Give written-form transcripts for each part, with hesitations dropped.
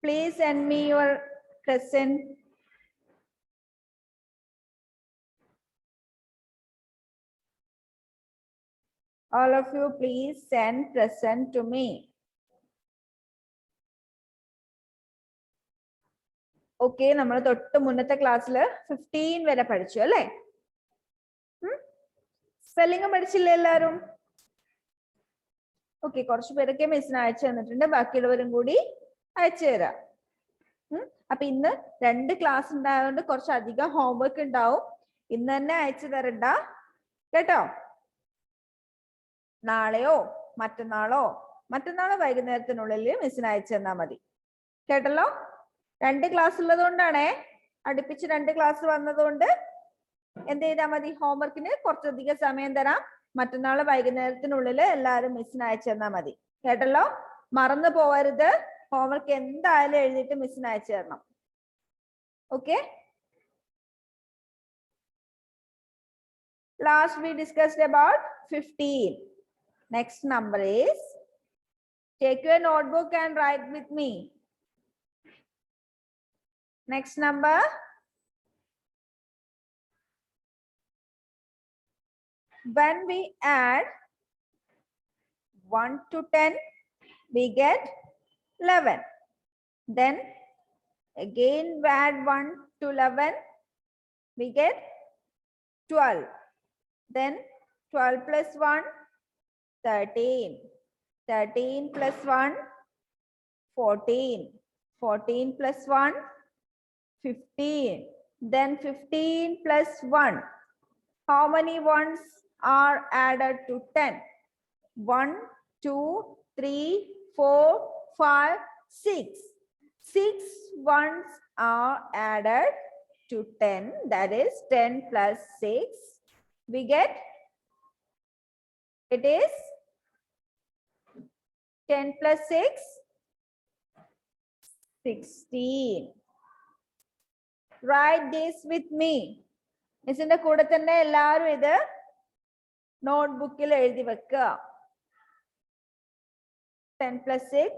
Please send me your present. All of you, please send present to me. Okay, നമ്മൾ തൊട്ട് മുന്നത്തെ ക്ലാസ്സിൽ 15 വരെ പഠിച്ചു അല്ലേ? സ്പെല്ലിംഗ് പഠിച്ചില്ലേ എല്ലാവരും? ഓക്കെ, കുറച്ച് പേരൊക്കെ മിസ്സിന് അയച്ചു തന്നിട്ടുണ്ട്, ബാക്കിയുള്ളവരും കൂടി അയച്ചു തരാം. അപ്പൊ ഇന്ന് 2 ക്ലാസ് ഉണ്ടായതുകൊണ്ട് കുറച്ചധികം ഹോംവർക്ക് ഉണ്ടാവും. ഇന്ന് തന്നെ അയച്ചു തരണ്ട കേട്ടോ. നാളെയോ മറ്റന്നാളോ വൈകുന്നേരത്തിനുള്ളിൽ മിസ്സിന് അയച്ചു തന്നാൽ മതി. കേട്ടല്ലോ? 2 ക്ലാസ് ഉള്ളത് കൊണ്ടാണേ, അടുപ്പിച്ച് 2 ക്ലാസ് വന്നതുകൊണ്ട് എന്ത് ചെയ്താൽ മതി, ഹോംവർക്കിന് കുറച്ചധികം സമയം തരാം. മറ്റന്നാൾ വൈകുന്നേരത്തിനുള്ളിൽ എല്ലാവരും മിസ്സിന് അയച്ചു തന്നാൽ മതി. കേട്ടല്ലോ? മറന്നു പോവരുത്. ഹോംവർക്ക് എന്തായാലും എഴുതിയിട്ട് മിസ്സിന് അയച്ചു തരണം. Okay? Last we discussed about 15. Next number is, take your notebook and write with me. Next number, when we add 1 to 10, we get 11. Then again we add 1 to 11, we get 12. Then 12 plus 1, 13. 13 plus 1, 14. 14 plus 1, 15. Then 15 plus 1. How many ones are added to 10? 1, 2, 3, 4, 5, 6. 6 ones are added to 10. That is 10 plus 6. We get, it is 10 plus 6, 16. Write this with me. മിസ്സിന്റെ കൂടെ തന്നെ എല്ലാവരും ഇത് നോട്ട്ബുക്കിൽ എഴുതി വെക്കുക. 10 plus 6,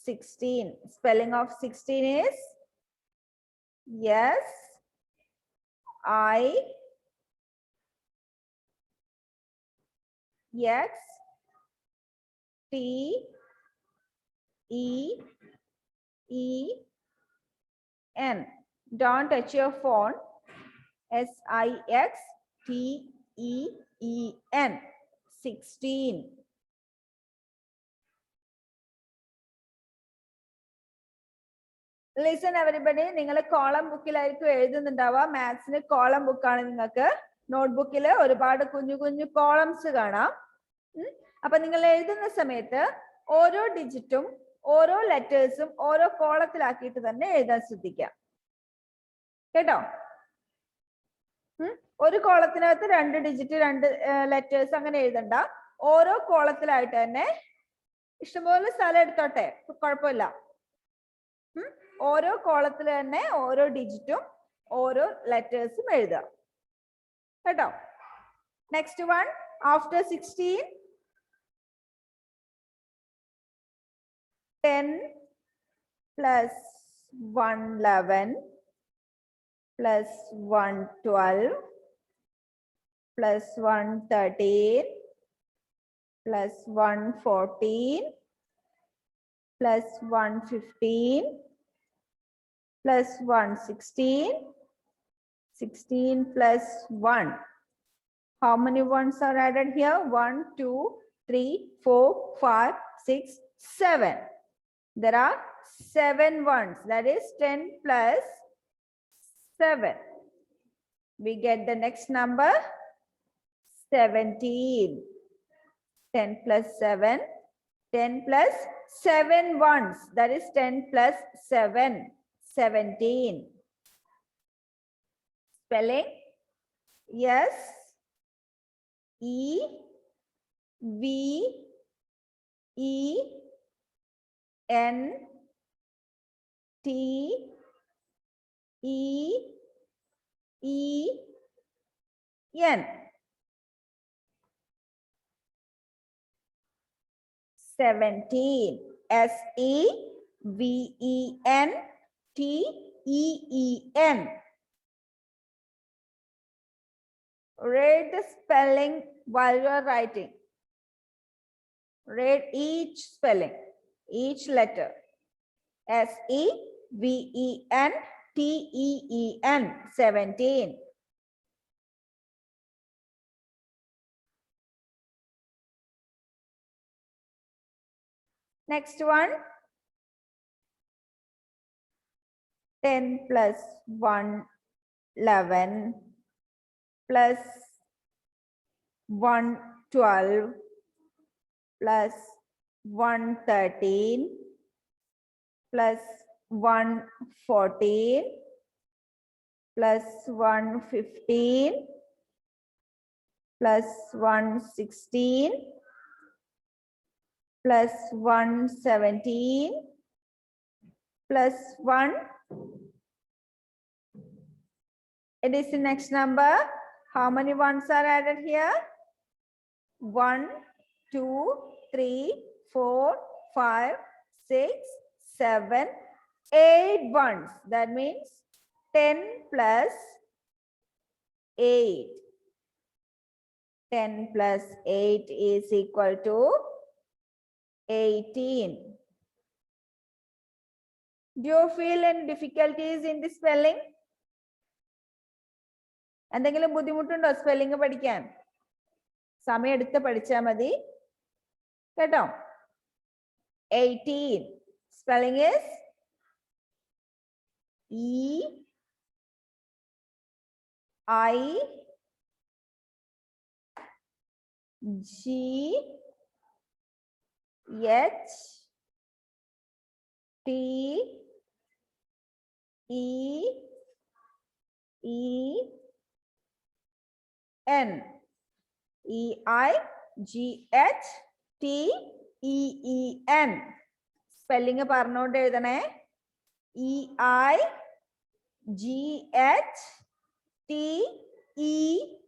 16. Spelling of 16 is yes, I, X, T, E, E, N. Don't touch your phone. SIXTEEN. 16. Listen everybody, നിങ്ങൾ column ബുക്കിലായിരിക്കും എഴുതുന്നുണ്ടാവുക. മാത്സിന് column ബുക്കാണ് നിങ്ങൾക്ക്. നോട്ട്ബുക്കിൽ ഒരുപാട് കുഞ്ഞു കുഞ്ഞു കോളംസ് കാണാം. അപ്പൊ നിങ്ങൾ എഴുതുന്ന സമയത്ത് ഓരോ ഡിജിറ്റും ഓരോ ലെറ്റേഴ്സും ഓരോ കോളത്തിലാക്കിയിട്ട് തന്നെ എഴുതാൻ ശ്രദ്ധിക്കാം. കേട്ടോ? ഒരു കോളത്തിനകത്ത് 2 ഡിജിറ്റ് 2 ലെറ്റേഴ്സ് അങ്ങനെ എഴുതണ്ട. ഓരോ കോളത്തിലായിട്ട് തന്നെ ഇഷ്ടംപോലെ സ്ഥലം എടുത്തോട്ടെ, കുഴപ്പമില്ല. ഓരോ കോളത്തിൽ തന്നെ ഓരോ ഡിജിറ്റും ഓരോ ലെറ്റേഴ്സും എഴുതുക. കേട്ടോ? Next one, after 16, 10 plus 1, 11 plus 1, 12 plus 1, 13 plus 1, 14 plus 1, 15 plus 1, 16. 16 plus 1. How many ones are added here? 1, 2, 3, 4, 5, 6, 7. There are 7 ones. That is 10 plus 7. We get the next number 17. 10 plus 7. 10 plus 7 ones. That is 10 plus 7. 17. Spelling? Yes. E, V, E, N, T, E, E, N. 17. SE, V-E-N-T-E-E-N. Read the spelling while you are writing. Read each spelling, each letter. S-E-V-E-N-T-E-E-N, 17. Next one. 10 plus 1, 11, plus 1, 12, plus 1, 13, plus 1, 14, plus 1, 15, plus 1, 16, plus 1, 17, plus 1. It is the next number. How many ones are added here? 1, 2, 3, 4, 5, 6, 7, 8 ones. That means 10 plus 8. 10 plus 8 is equal to 18. Do you feel any difficulties in the spelling? എന്തെങ്കിലും ബുദ്ധിമുട്ടുണ്ടോ spelling പഠിക്കാൻ? സമയം എടുത്ത് പഠിച്ചാൽ മതി കേട്ടോ. 18. Spelling is E-I-G-H-T-E-E-N. E-I-G-H-T-E-E-N. Spelling പറഞ്ഞുകൊണ്ട് എഴുതണേ.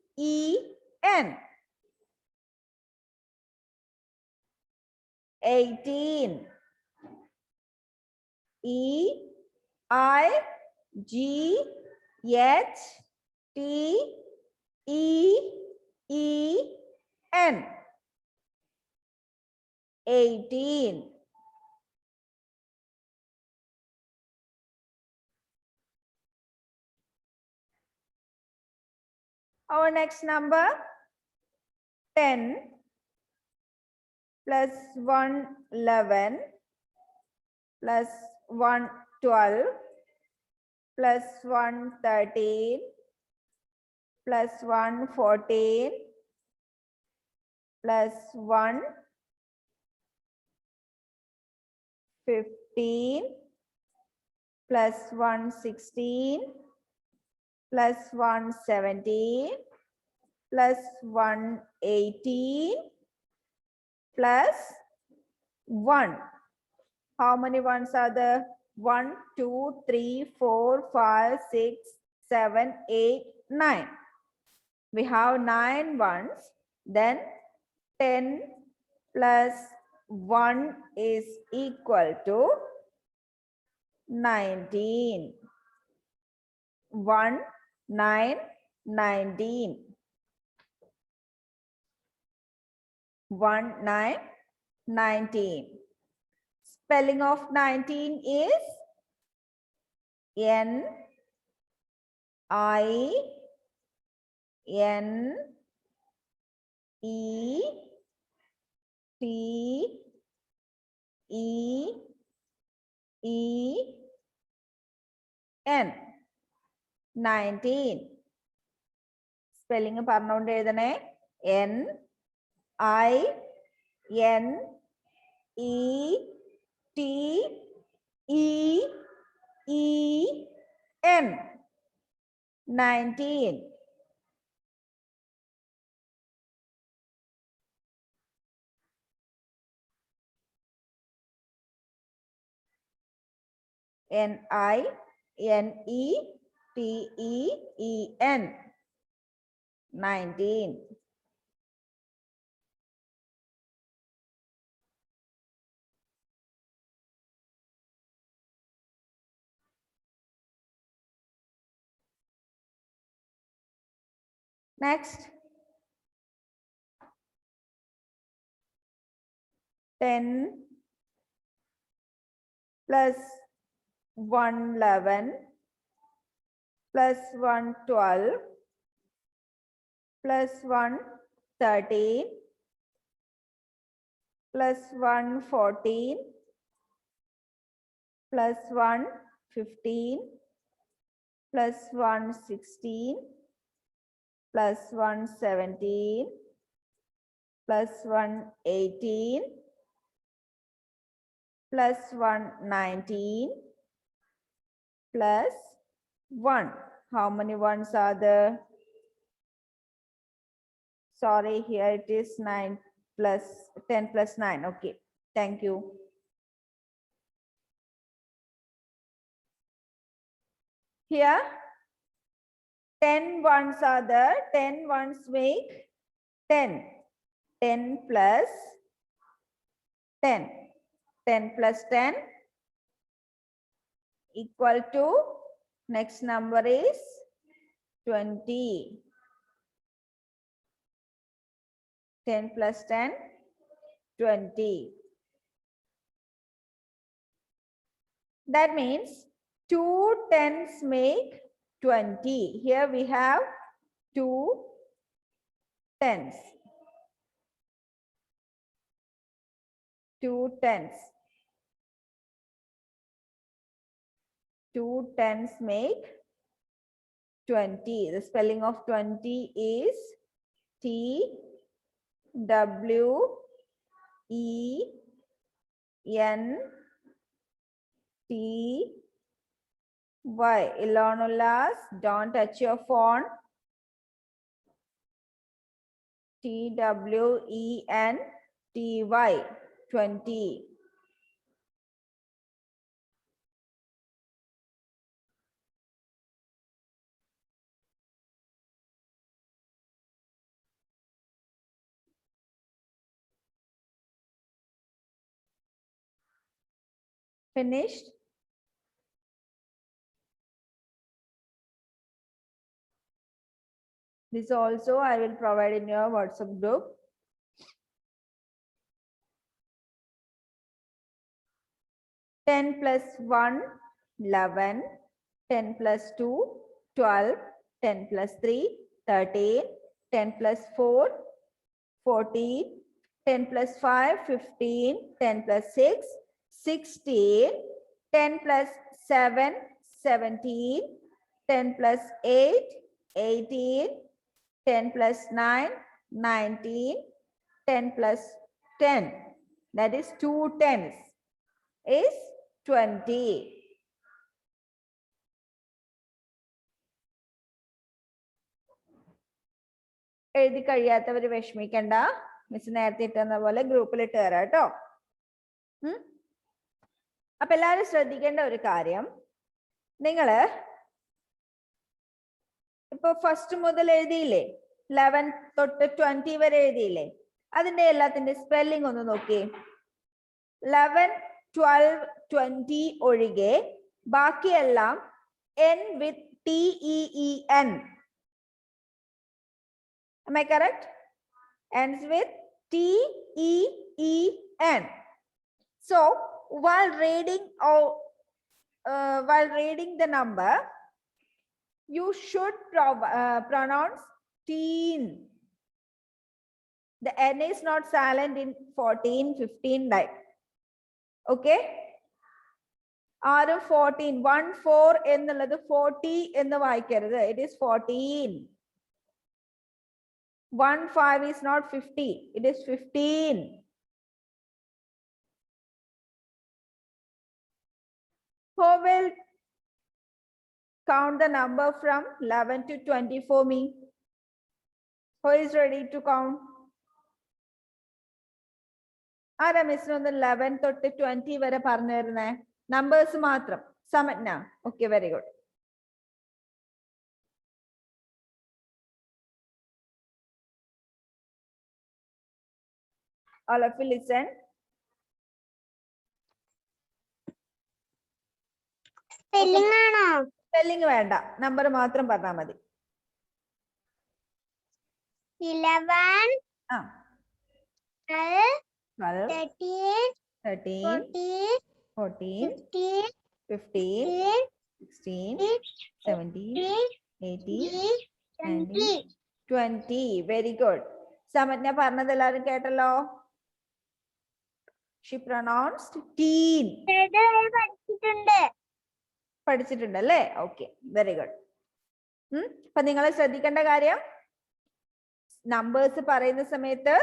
E-I-G-H-T-E-E-N. 18. E-I-G-H-T-E-E-N. 18. Our next number, 10 plus 1, 11, plus 1, 12, plus 1, 13, plus 1, 14, plus 1, 15, plus 1, 16, plus 1, 17, plus 1, 18, plus 1. How many ones are there? 1, 2, 3, 4, 5, 6, 7, 8, 9. We have 9 ones. Then 10 plus 1 is equal to 19. 1, 9, 19. 1, 9, 19. Spelling of 19 is N-I-N-E-T-E-E-N. 19. Spelling പറഞ്ഞുകൊണ്ട് എഴുതണേ. N-I-N-E-T-E-E-N. 19. N-I-N-E-T-E-E-N. 19. Next. 10 plus 1 11 plus 1 12 plus 1 13 plus 1 14 plus 1 15 plus 1 16 plus 1 17 plus 1 18 plus 1 19 plus 1. How many ones are there? Sorry, here it is 9 plus 10 plus 9. Okay, thank you. Here 10 ones are there. 10 ones make 10. 10 plus 10. 10 plus 10 equal to, next number is 20. 10 plus 10, 20. That means 2 tens make 20. Here we have 2 tens. 2 tens. 2 tens make 20. The spelling of 20 is T W E N T Y. Ilonulas, don't touch your phone. TWENTY, 20. Finished? This also I will provide in your WhatsApp group. Ten plus 1, 11. 10 plus 2, 12. 10 plus 3, 13. 10 plus 4, 14. 10 plus 5, 15. 10 plus 6, 16. 10 plus 7, 17. 10 plus 8, 18. 10 plus 9, 19. 10 plus 10, that is 2 tens, is 20. എഴുതി കഴിയാത്തവർ വിഷമിക്കണ്ട, miss നേരത്തെ ഇട്ടുന്ന പോലെ ഗ്രൂപ്പിൽ ഇട്ട് തരാം കേട്ടോ. അപ്പൊ എല്ലാവരും ശ്രദ്ധിക്കേണ്ട ഒരു കാര്യം, നിങ്ങള് ഇപ്പൊ ഫസ്റ്റ് മുതൽ എഴുതിയില്ലേ, 11 തൊട്ട് 20 വരെ എഴുതിയില്ലേ, അതിന്റെ എല്ലാത്തിന്റെ സ്പെല്ലിംഗ് ഒന്ന് നോക്കിയേ. 11, 12, 20 ഒഴികെ ബാക്കിയെല്ലാം N with TEEN. Am I correct? Ends with TEEN. So while reading the number, you should pronounce teen. The N is not silent in 14, 15 like. Okay? ആരും 14, 14 എന്നുള്ളത് 40 എന്ന് വായിക്കരുത്. It is 14. 15 is not 50. It is 15. Who will count the number from 11 to 20 for me? Who is ready to count? ആരാ മിസ്സിനൊന്ന് 11 തൊട്ട് 20 വരെ പറഞ്ഞു തരുന്നേ? Numbers മാത്രം. Samajna. Okay, very good. All of you listen. Spelling ആണോ? Spelling വേണ്ട, നമ്പർ മാത്രം പറഞ്ഞാൽ മതി. 11, 12, 12, 13, 13, 14, 14, 15, 15, 16, 17, 18, 19, 20. Very good. സമജ്ഞ പറഞ്ഞത് എല്ലാവരും കേട്ടല്ലോ? She pronounced teen. പഠിച്ചിട്ടുണ്ട് അല്ലേ? Okay, very good. അപ്പൊ നിങ്ങൾ ശ്രദ്ധിക്കേണ്ട കാര്യം, നമ്പേഴ്സ് പറയുന്ന സമയത്ത്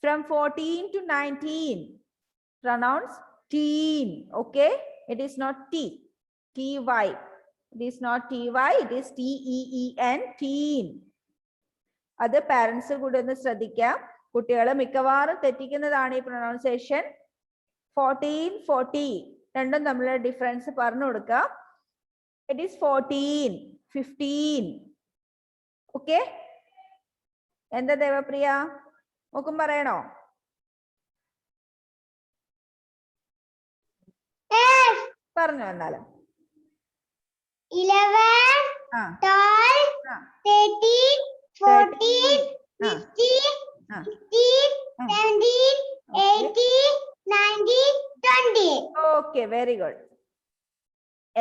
from 14 to 19 pronounce teen. Okay, it is not t, ty. It is not ty, it is teen, teen. അത് പാരന്റ്സ് കൂടെ ഒന്ന് ശ്രദ്ധിക്കാം. കുട്ടികൾ മിക്കവാറും തെറ്റിക്കുന്നതാണ് ഈ പ്രൊനൗൺസിയേഷൻ. 14, 40 രണ്ടും തമ്മിലുള്ള ഡിഫറൻസ് പറഞ്ഞു കൊടുക്കാം. It is 14, 15. ഓക്കെ, എന്താ ദേവപ്രിയ, നോക്കും പറയണോ? പറഞ്ഞു എന്നാലും 11, 12, 13, 14, 15, 16, 17, 18, 19, 20. Okay, very good.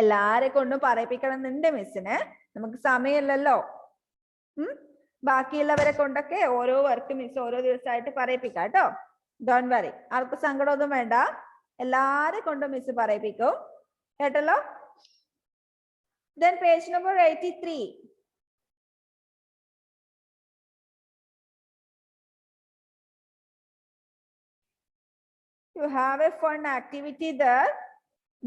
എല്ലാരെ കൊണ്ടും പറയിപ്പിക്കണം എന്നുണ്ട് മിസ്സിന്. നമുക്ക് സമയമില്ലല്ലോ. ബാക്കിയുള്ളവരെ കൊണ്ടൊക്കെ ഓരോ വർക്ക് മിസ് ഓരോ ദിവസമായിട്ട് പറയിപ്പിക്കാം കേട്ടോ. ഡോണ്ട് വറി, ആർക്കും സങ്കടമൊന്നും വേണ്ട. എല്ലാരെ കൊണ്ടും മിസ് പറയിപ്പിക്കും കേട്ടല്ലോ. Then page number 83. You have a fun activity there.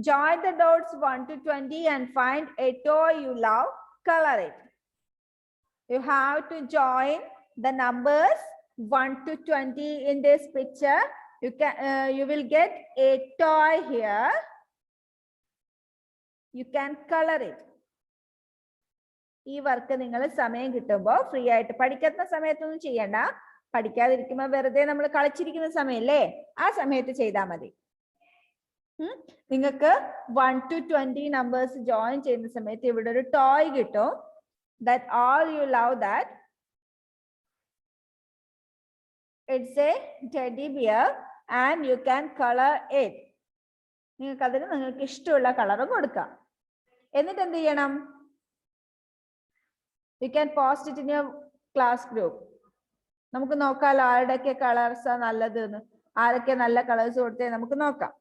Join the dots 1 to 20 and find a toy you love. Color it. You have to join the numbers 1 to 20 in this picture. You will get a toy here. You can color it. ഈ work നിങ്ങൾ സമയം കിട്ടുമ്പോൾ free ആയിട്ട്, പഠിക്കുന്ന സമയത്തൊന്നും ചെയ്യണ്ട. പഠിക്കാതിരിക്കുമ്പോൾ വെറുതെ നമ്മൾ കളിച്ചിരിക്കുന്ന സമയല്ലേ, ആ സമയത്ത് ചെയ്താൽ മതി. നിങ്ങൾക്ക് 1 to 20 നമ്പേഴ്സ് ജോയിൻ ചെയ്യുന്ന സമയത്ത് ഇവിടെ ഒരു ടോയ് കിട്ടും. That all you love that. It's a teddy bear and you can color it. നിങ്ങൾക്ക് അതിന് നിങ്ങൾക്ക് ഇഷ്ടമുള്ള കളർ കൊടുക്കാം. എന്നിട്ട് എന്ത് ചെയ്യണം? You can post it in your class group. നമുക്ക് നോക്കാലോ ആരുടെയൊക്കെ കളേഴ്സാ നല്ലത് എന്ന്, ആരൊക്കെ നല്ല കളേഴ്സ് കൊടുത്തേ നമുക്ക് നോക്കാം.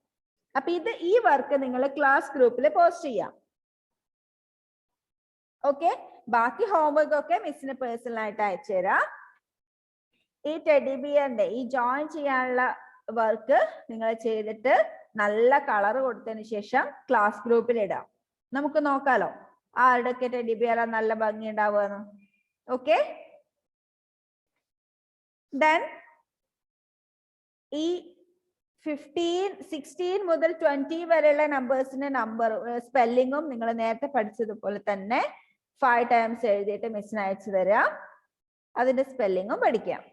അപ്പൊ ഈ വർക്ക് നിങ്ങൾ ക്ലാസ് ഗ്രൂപ്പിൽ പോസ്റ്റ് ചെയ്യാം. ഓക്കെ, ബാക്കി ഹോംവർക്ക് ഒക്കെ മിസ്സിന് പേഴ്സണൽ ആയിട്ട് അയച്ചു തരാം. ഈ ടെഡി ബിയറിന്റെ ഈ ജോയിൻ ചെയ്യാനുള്ള വർക്ക് നിങ്ങൾ ചെയ്തിട്ട് നല്ല കളർ കൊടുത്തതിന് ശേഷം ക്ലാസ് ഗ്രൂപ്പിൽ ഇടാം. നമുക്ക് നോക്കാലോ ആരുടെയൊക്കെ ടെഡി ബിയർ നല്ല ഭംഗി ഉണ്ടാവുക. ഓക്കെ, ദെൻ ഈ 15, 16 മുതൽ 20 വരെയുള്ള നമ്പേഴ്സിന്റെ നമ്പർ സ്പെല്ലിങ്ങും നിങ്ങൾ നേരത്തെ പഠിച്ചതുപോലെ തന്നെ 5 ടൈംസ് എഴുതിയിട്ട് മിസ്സിന് അയച്ചു തരാം. അതിന്റെ സ്പെല്ലിങ്ങും പഠിക്കാം.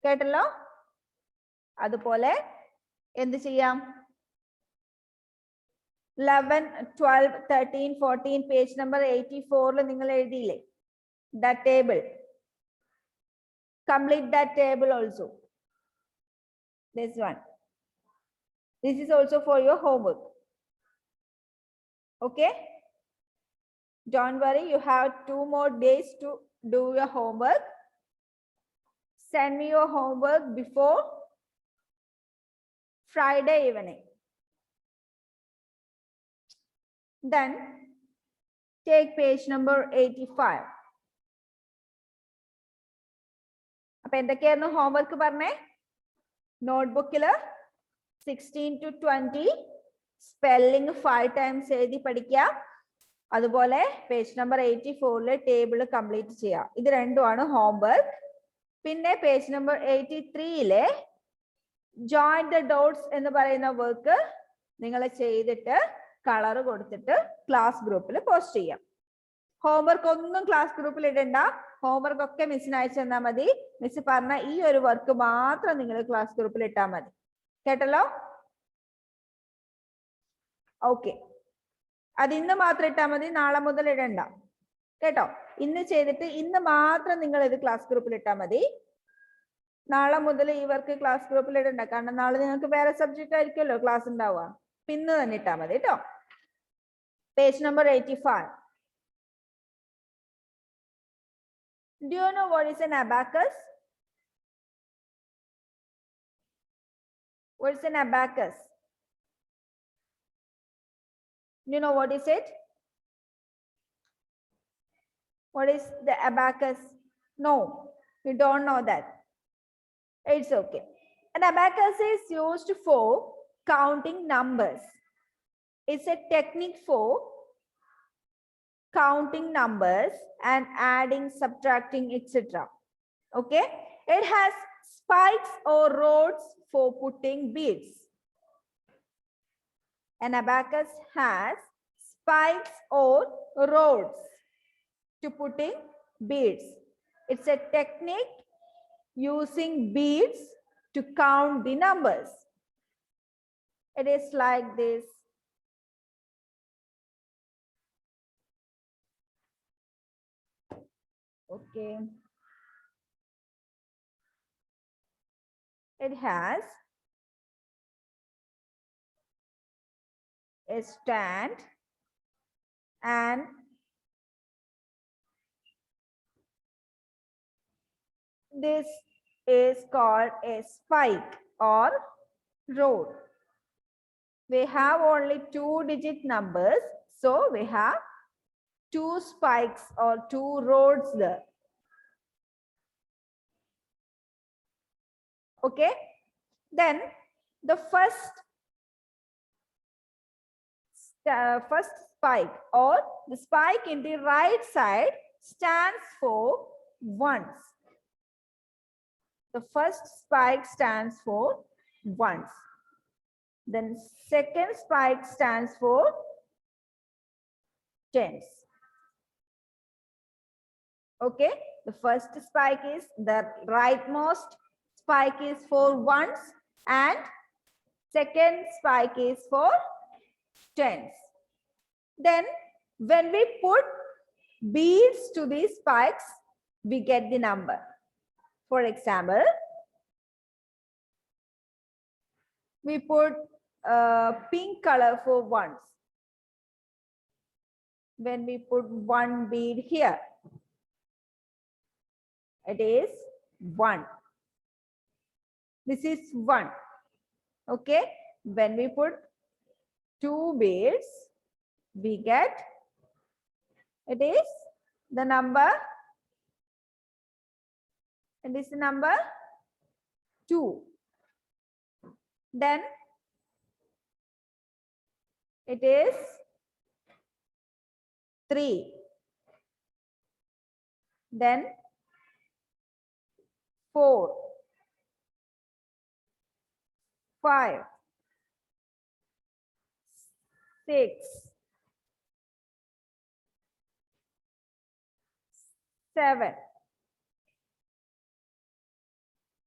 കേട്ടല്ലോ? അതുപോലെ എന്ത് ചെയ്യാം? 11, 12, 13, 14 പേജ് നമ്പർ 84 നിങ്ങൾ എഴുതിയില്ലേ? That table. Complete that table also. This one. This is also for your homework. Okay? Don't worry, you have 2 more days to do your homework. Send me your homework before Friday evening. Then take page number 85. അപ്പൊ എന്തൊക്കെയായിരുന്നു homework പറഞ്ഞേ? നോട്ട്ബുക്കില് 16 to 20 spelling 5 times എഴുതി പഠിക്കുക. അതുപോലെ page number 84 table complete ചെയ്യുക. ഇത് രണ്ടുമാണ് homework. പിന്നെ page number 83 join the dots എന്ന് പറയുന്ന വർക്ക് നിങ്ങൾ ചെയ്തിട്ട് കളർ കൊടുത്തിട്ട് ക്ലാസ് ഗ്രൂപ്പിൽ പോസ്റ്റ് ചെയ്യാം. ഹോംവർക്ക് ഒന്നും ക്ലാസ് ഗ്രൂപ്പിൽ ഇടണ്ട. ഹോംവർക്ക് ഒക്കെ മിസ്സിന് അയച്ചു തന്നാൽ മതി. മിസ് പറഞ്ഞ ഈ ഒരു വർക്ക് മാത്രം നിങ്ങൾ ക്ലാസ് ഗ്രൂപ്പിൽ ഇട്ടാൽ മതി. കേട്ടല്ലോ? ഓക്കെ, അത് ഇന്ന് മാത്രം ഇട്ടാൽ മതി, നാളെ മുതൽ ഇടണ്ട കേട്ടോ. ഇന്ന് ചെയ്തിട്ട് ഇന്ന് മാത്രം നിങ്ങൾ ഇത് ക്ലാസ് ഗ്രൂപ്പിൽ ഇട്ടാൽ മതി. നാളെ മുതൽ ഇവർക്ക് ക്ലാസ് ഗ്രൂപ്പിൽ ഇടണ്ട, കാരണം നാളെ നിങ്ങൾക്ക് വേറെ സബ്ജക്റ്റ് ആയിരിക്കുമല്ലോ ക്ലാസ് ഉണ്ടാവുക. ഇന്ന് തന്നെ ഇട്ടാൽ മതി കേട്ടോ. Page number 85. Do you know what is an abacus? What is an abacus? Do you know what is it? What is the abacus? No, you don't know that. It's okay. An abacus is used for counting numbers. It's a technique for counting numbers and adding, subtracting, etc. Okay. It has spikes or rods for putting beads. An abacus has spikes or rods to putting beads. It's a technique using beads to count the numbers. It is like this. Okay. It has a stand and this is called a spike or rod. We have only 2-digit numbers, so we have 2 spikes or 2 rods there. Okay, then the first spike or the spike in the right side stands for ones. The first spike stands for ones. Then second spike stands for tens. Okay, the first spike is the rightmost spike is for ones and second spike is for tens. Then when we put beads to these spikes, we get the number. For example, we put pink color for ones. When we put one bead here, it is 1. This is 1. Okay. When we put 2 beads, we get, it is the number, it is the number 2. Then it is 3. Then 4, 5, 6, 7,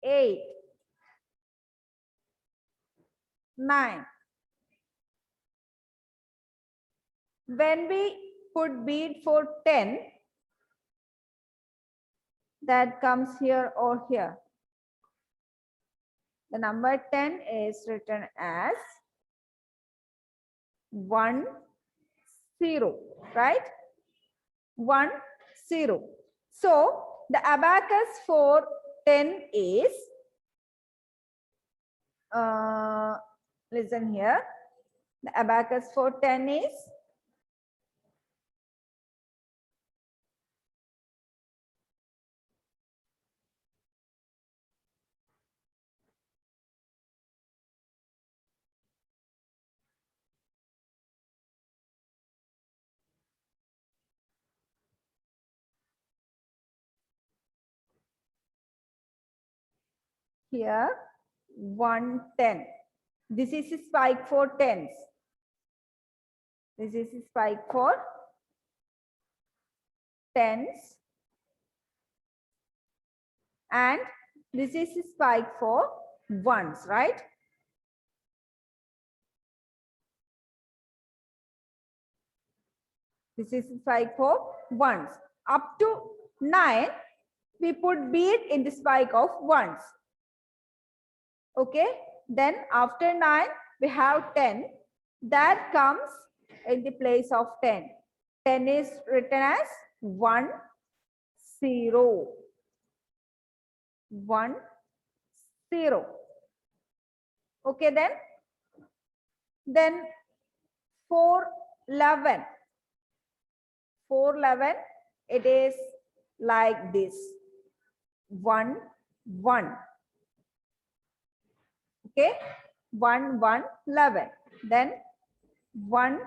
8, 9. When we put bead for 10, that comes here or here. The number 10 is written as 1, 0, right? 1, 0. So the abacus for 10 is, listen here, the abacus for 10 is here 110. This is a spike for tens. This is a spike for tens. And this is a spike for ones, right? This is a spike for ones. up to 9, we put bead in the spike of ones. Okay, then after 9, we have 10. That comes in the place of 10. 10 is written as 1, 0. 1, 0. Okay, then 4, 11. 4, 11, it is like this. 1, 1. Okay, 1, 1, 11. Then 1,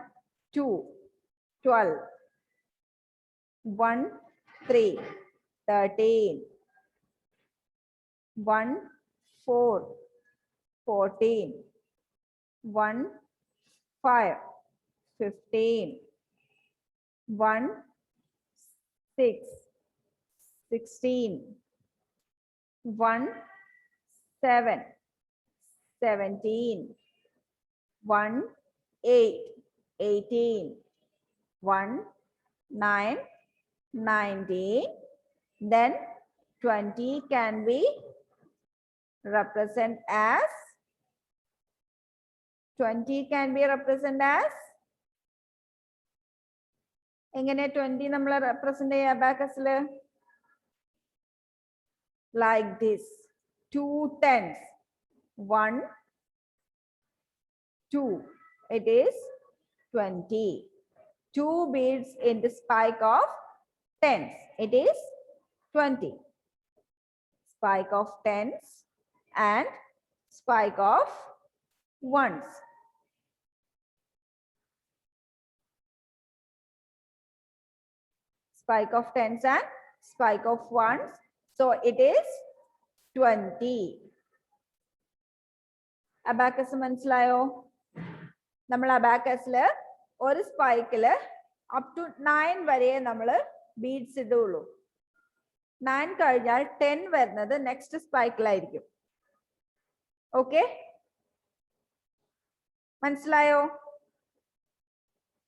2, 12. 1, 3, 13. 1, 4, 14. 1, 5, 15. 1, 6, 16. 1, 7, 17. 1, 8, 18. 1, 9, 19. Then 20 can be represented as എങ്ങനെ 20 നമ്മൾ represent ചെയ്യാ abacusൽ? Like this. 2 tens. 1, 2. It is 20. 2 beads in the spike of tens. It is 20. Spike of tens and spike of ones. Spike of tens and spike of ones. So it is 20. Abacus മനസ്സിലായോ? നമ്മൾ abacusൽ ഒരു സ്പൈക്കിൽ up to 9 വരെ നമ്മൾ beads ഇടുള്ളൂ. 9 കഴിഞ്ഞാൽ 10 വരുന്നത് next സ്പൈക്കിലായിരിക്കും. Okay, മനസ്സിലായോ?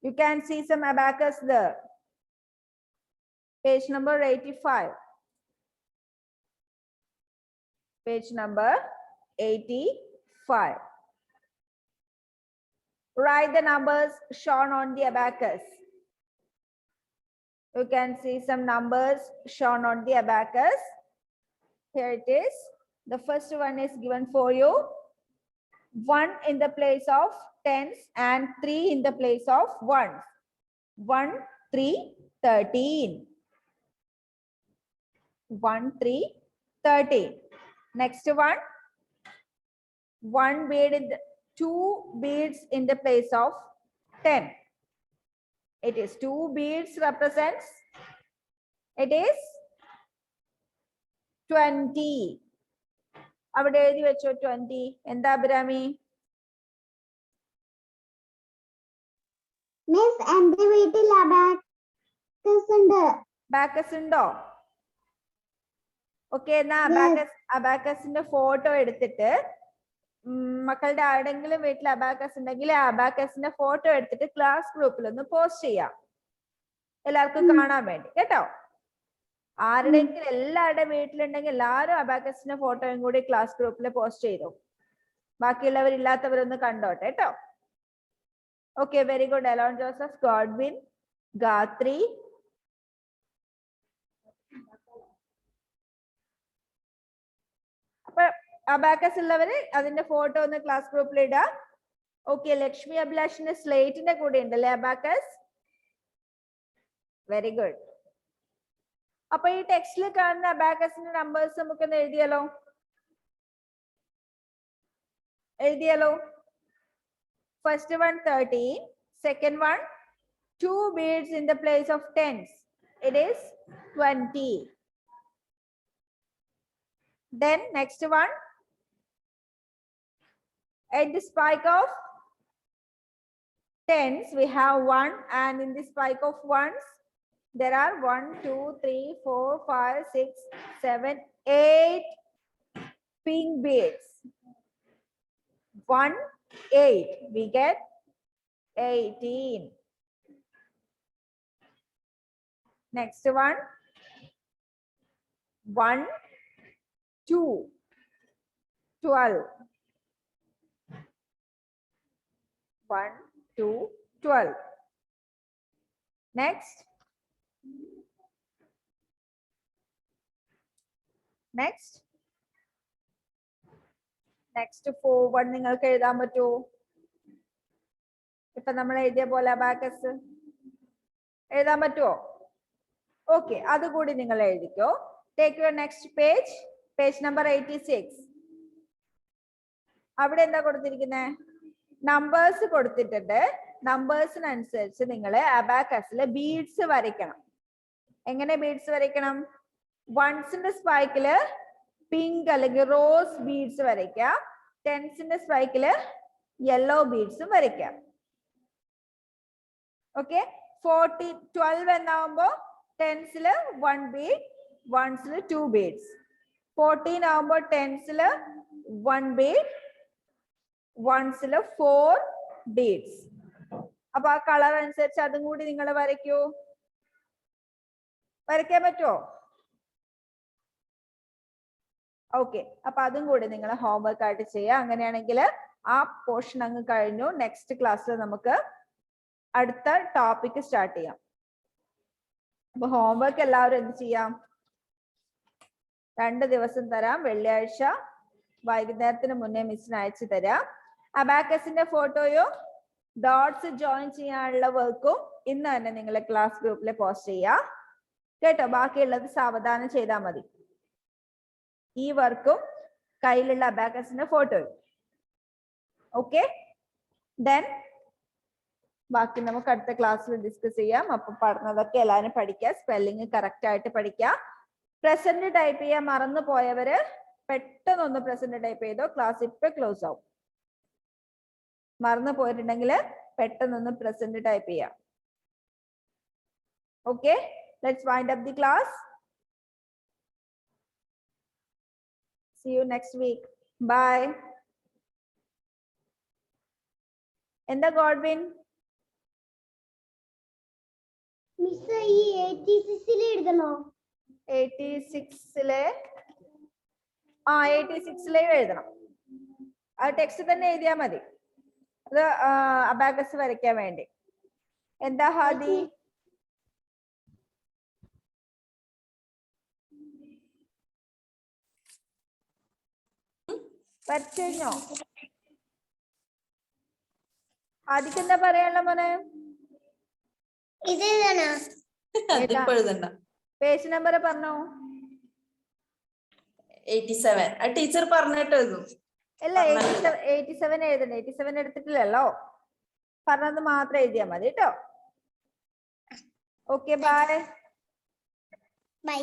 You can see some abacus there. Page number 85. Page number 85. Write the numbers shown on the abacus. You can see some numbers shown on the abacus. Here it is. The first one is given for you. 1 in the place of tens and 3 in the place of ones. 1, 3, 13. 1, 3, 13. Next one. 1 bead in the 2 beads in the place of 10. It is 2 beads represents. It is 20. അവിടെ എഴുതി വെച്ചോ 20. എന്താ Abhirami? Miss എന്റെ വീട്ടിൽ abacus ഉണ്ട്. Abacus ഉണ്ടോ? Okay, എന്നാ അബാക്കസിന്റെ photo എടുത്തിട്ട് മക്കളുടെ ആരുടെങ്കിലും വീട്ടിൽ അബാക്കസ് ഉണ്ടെങ്കിൽ ആ അബാക്കസിന്റെ ഫോട്ടോ എടുത്തിട്ട് ക്ലാസ് ഗ്രൂപ്പിൽ ഒന്ന് പോസ്റ്റ് ചെയ്യാം, എല്ലാവർക്കും കാണാൻ വേണ്ടി കേട്ടോ. ആരുടെങ്കിലും എല്ലാവരുടെ വീട്ടിലുണ്ടെങ്കിൽ എല്ലാവരും അബാക്കസിന്റെ ഫോട്ടോയും കൂടി ക്ലാസ് ഗ്രൂപ്പിൽ പോസ്റ്റ് ചെയ്തു. ബാക്കിയുള്ളവരില്ലാത്തവരൊന്ന് കണ്ടോട്ടെ കേട്ടോ. Okay, very good. Elon Joseph, Godwin, ഗാത്രി, അപ്പൊ അബാക്കസ് ഉള്ളവര് അതിന്റെ ഫോട്ടോ ഒന്ന് ക്ലാസ് ഗ്രൂപ്പിൽ ഇടുക. ഓക്കെ, ലക്ഷ്മി അഭിലാഷിന്റെ സ്ലേറ്റിന്റെ കൂടെ ഉണ്ടല്ലേ അബാക്കസ്? Very good. അപ്പൊ ഈ ടെക്സ്റ്റിൽ കാണുന്ന അബാക്കസിന്റെ നമ്പേഴ്സ് നമുക്കൊന്ന് എഴുതിയാലോ? First one 13, second one 2 beads in the place of tens. It is 20. Then next one, at the spike of tens we have 1, and in the spike of ones there are 1, 2, 3, 4, 5, 6, 7, 8 pink beads. 1, 8. We get 18. Next one. 1, 2, 12. 1, 2, 12. Next. Next. Next 4, 1 നിങ്ങൾക്ക് എഴുതാൻ പറ്റുമോ? ഇപ്പൊ നമ്മൾ എഴുതിയ പോലെ abacus എഴുതാൻ പറ്റുമോ? Okay, അതുകൂടി നിങ്ങൾ എഴുതിക്കോ. Take your next page, page number 86. അവിടെ എന്താ കൊടുത്തിരിക്കുന്നത്? നമ്പേഴ്സ് കൊടുത്തിട്ടുണ്ട്. നമ്പേഴ്സിനനുസരിച്ച് നിങ്ങൾ അബാക്കസിലെ ബീഡ്സ് വരയ്ക്കണം. എങ്ങനെ ബീഡ്സ് വരയ്ക്കണം? വൺസിന്റെ സ്പൈക്കില് പിങ്ക് അല്ലെങ്കിൽ റോസ് ബീഡ്സ് വരയ്ക്കാം. ടെൻസിന്റെ സ്പൈക്കില് യെല്ലോ ബീഡ്സും വരയ്ക്കാം. ഓക്കെ, 12 എന്നാവുമ്പോ ടെൻസില് 1 ബീഡ്, വൺസില് 2 ബീഡ്സ്. 14 ആവുമ്പോ ടെൻസില് 1 ബീഡ്, വൺസില് 4 ബീഡ്സ്. അപ്പൊ ആ കളർ അനുസരിച്ച് അതും കൂടി നിങ്ങൾ വരയ്ക്കൂ. വരയ്ക്കാൻ പറ്റുമോ? ഓക്കെ, അപ്പൊ അതും കൂടി നിങ്ങൾ ഹോംവർക്ക് ആയിട്ട് ചെയ്യാം. അങ്ങനെയാണെങ്കിൽ ആ പോർഷൻ അങ്ങ് കഴിഞ്ഞു. നെക്സ്റ്റ് ക്ലാസ്സിൽ നമുക്ക് അടുത്ത ടോപ്പിക് സ്റ്റാർട്ട് ചെയ്യാം. അപ്പൊ ഹോംവർക്ക് എല്ലാവരും എന്ത് ചെയ്യാം? 2 ദിവസം തരാം. വെള്ളിയാഴ്ച വൈകുന്നേരത്തിന് മുന്നേ മിസ്സിന് അയച്ചു തരാം. അബാക്കസിന്റെ ഫോട്ടോയും ഡോട്ട്സ് ജോയിൻ ചെയ്യാനുള്ള വർക്കും ഇന്ന് തന്നെ നിങ്ങൾ ക്ലാസ് ഗ്രൂപ്പിൽ പോസ്റ്റ് ചെയ്യാം കേട്ടോ. ബാക്കിയുള്ളത് സാവധാനം ചെയ്താൽ മതി. ഈ വർക്കും കയ്യിലുള്ള അബാക്കസിന്റെ ഫോട്ടോയും. ഓക്കെ, ദെൻ ബാക്കി നമുക്ക് അടുത്ത ക്ലാസ്സിൽ ഡിസ്കസ് ചെയ്യാം. അപ്പൊ പറഞ്ഞതൊക്കെ എല്ലാവരും പഠിക്കുക. സ്പെല്ലിങ് കറക്റ്റ് ആയിട്ട് പഠിക്കുക. പ്രസന്റ് ടൈപ്പ് ചെയ്യാൻ മറന്നു പോയവര് പെട്ടെന്ന് ഒന്ന് പ്രസന്റ് ടൈപ്പ് ചെയ്തോ. ക്ലാസ് ഇപ്പൊ ക്ലോസ് ആവും. മറന്നു പോയിട്ടുണ്ടെങ്കിൽ പെട്ടെന്നൊന്ന് പ്രസന്റ് ടൈപ്പ് ചെയ്യാം. Okay, let's wind up the class. See you next week. Bye. എന്താ ഗോഡ്വിൻ? മിസ് ഈ 86 എഴുതണോ? 86 എഴുതണം. ആ ടെക്സ്റ്റ് തന്നെ എഴുതിയാൽ മതി. അത് അബാക്കസ് വരയ്ക്കാൻ വേണ്ടി. എന്താ ഹാദി? വരച്ചു കഴിഞ്ഞോ? ആദിക്ക് എന്താ പറയാനുള്ള മോനെ? പേജ് നമ്പർ പറഞ്ഞോ? 87. ടീച്ചർ പറഞ്ഞിട്ട് എഴുതും. അല്ല, 87 എഴുതണ്ട. 87 എടുത്തിട്ടില്ലല്ലോ. പറഞ്ഞത് മാത്രം എഴുതിയാൽ മതി കേട്ടോ. Okay, bye. ബൈ.